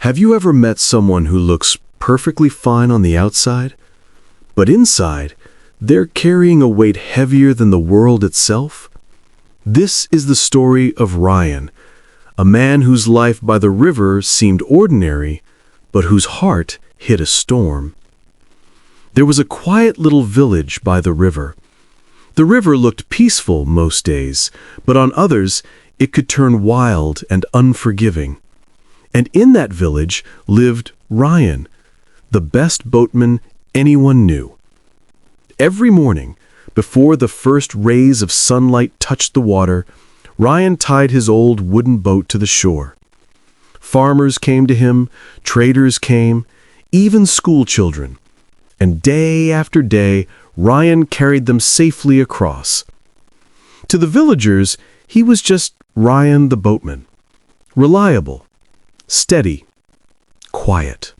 Have you ever met someone who looks perfectly fine on the outside, but inside, they're carrying a weight heavier than the world itself? This is the story of Ryan, a man whose life by the river seemed ordinary, but whose heart hit a storm. There was a quiet little village by the river. The river looked peaceful most days, but on others, it could turn wild and unforgiving. And in that village lived Ryan, the best boatman anyone knew. Every morning, before the first rays of sunlight touched the water, Ryan tied his old wooden boat to the shore. Farmers came to him, traders came, even school children. And day after day, Ryan carried them safely across. To the villagers, he was just Ryan the boatman. Reliable, steady, quiet.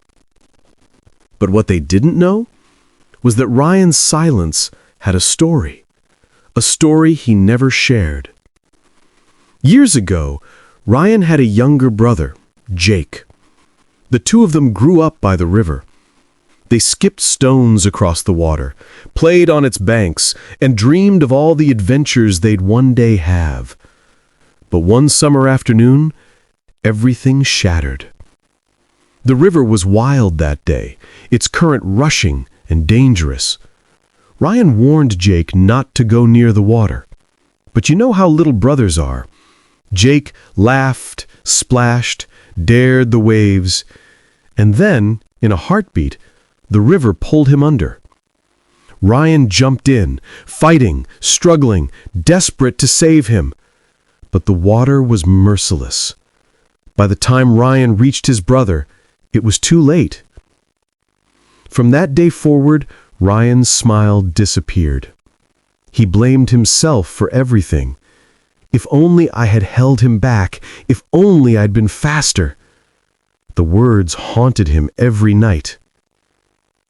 But what they didn't know was that Ryan's silence had a story he never shared. Years ago, Ryan had a younger brother, Jake. The two of them grew up by the river. They skipped stones across the water, played on its banks, and dreamed of all the adventures they'd one day have. But one summer afternoon, everything shattered. The river was wild that day, its current rushing and dangerous. Ryan warned Jake not to go near the water. But you know how little brothers are. Jake laughed, splashed, dared the waves, and then, in a heartbeat, the river pulled him under. Ryan jumped in, fighting, struggling, desperate to save him. But the water was merciless. By the time Ryan reached his brother, it was too late. From that day forward, Ryan's smile disappeared. He blamed himself for everything. If only I had held him back, if only I'd been faster. The words haunted him every night.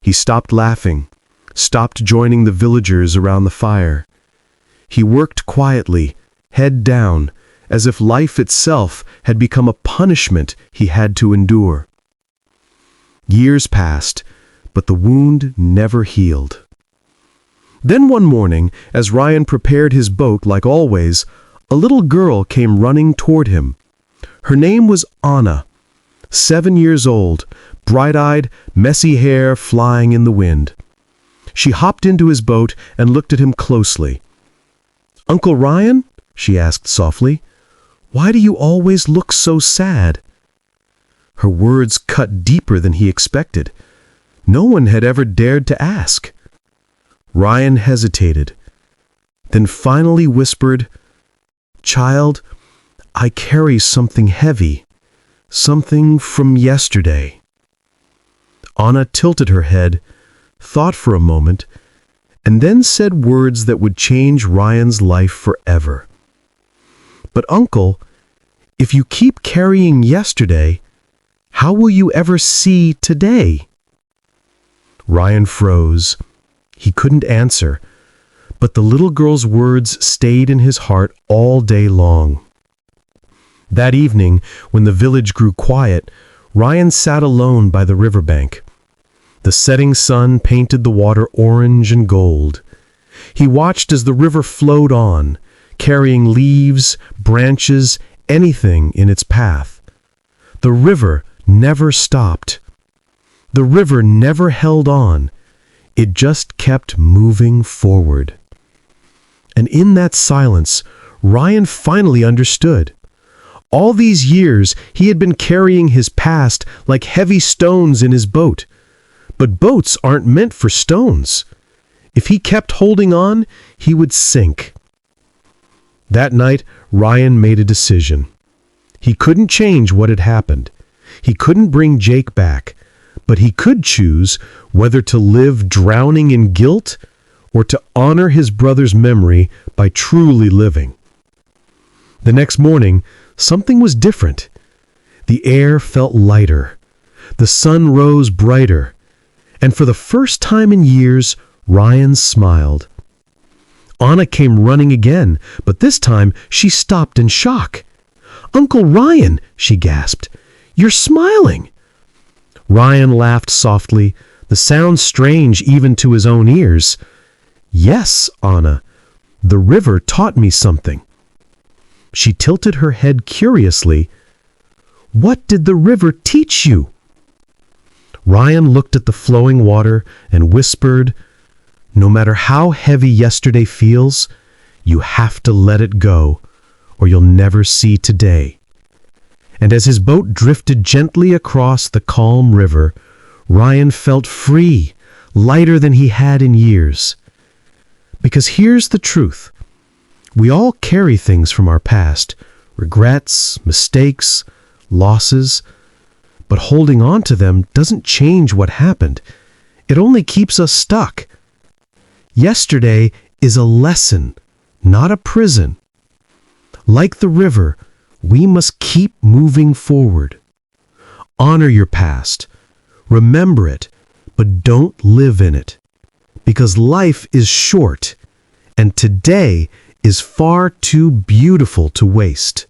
He stopped laughing, stopped joining the villagers around the fire. He worked quietly, head down, as if life itself had become a punishment he had to endure. Years passed, but the wound never healed. Then one morning, as Ryan prepared his boat like always, a little girl came running toward him. Her name was Anna, 7 years old, bright-eyed, messy hair flying in the wind. She hopped into his boat and looked at him closely. "Uncle Ryan?" she asked softly. "Why do you always look so sad?" Her words cut deeper than he expected. No one had ever dared to ask. Ryan hesitated, then finally whispered, "Child, I carry something heavy, something from yesterday." Anna tilted her head, thought for a moment, and then said words that would change Ryan's life forever. "But Uncle, if you keep carrying yesterday, how will you ever see today?" Ryan froze. He couldn't answer, but the little girl's words stayed in his heart all day long. That evening, when the village grew quiet, Ryan sat alone by the riverbank. The setting sun painted the water orange and gold. He watched as the river flowed on, carrying leaves, branches, anything in its path. The river never stopped. The river never held on. It just kept moving forward. And in that silence, Ryan finally understood. All these years, he had been carrying his past like heavy stones in his boat. But boats aren't meant for stones. If he kept holding on, he would sink. That night, Ryan made a decision. He couldn't change what had happened. He couldn't bring Jake back, but he could choose whether to live drowning in guilt or to honor his brother's memory by truly living. The next morning, something was different. The air felt lighter. The sun rose brighter. And for the first time in years, Ryan smiled. Anna came running again, but this time she stopped in shock. "Uncle Ryan," she gasped, "you're smiling. Ryan laughed softly, the sound strange even to his own ears. Yes, Anna, the river taught me something. She tilted her head curiously. What did the river teach you? Ryan looked at the flowing water and whispered, no matter how heavy yesterday feels, you have to let it go, or you'll never see today. And as his boat drifted gently across the calm river, Ryan felt free, lighter than he had in years. Because here's the truth. We all carry things from our past, regrets, mistakes, losses, but holding on to them doesn't change what happened. It only keeps us stuck. Yesterday is a lesson, not a prison. Like the river, we must keep moving forward. Honor your past. Remember it, but don't live in it. Because life is short, and today is far too beautiful to waste.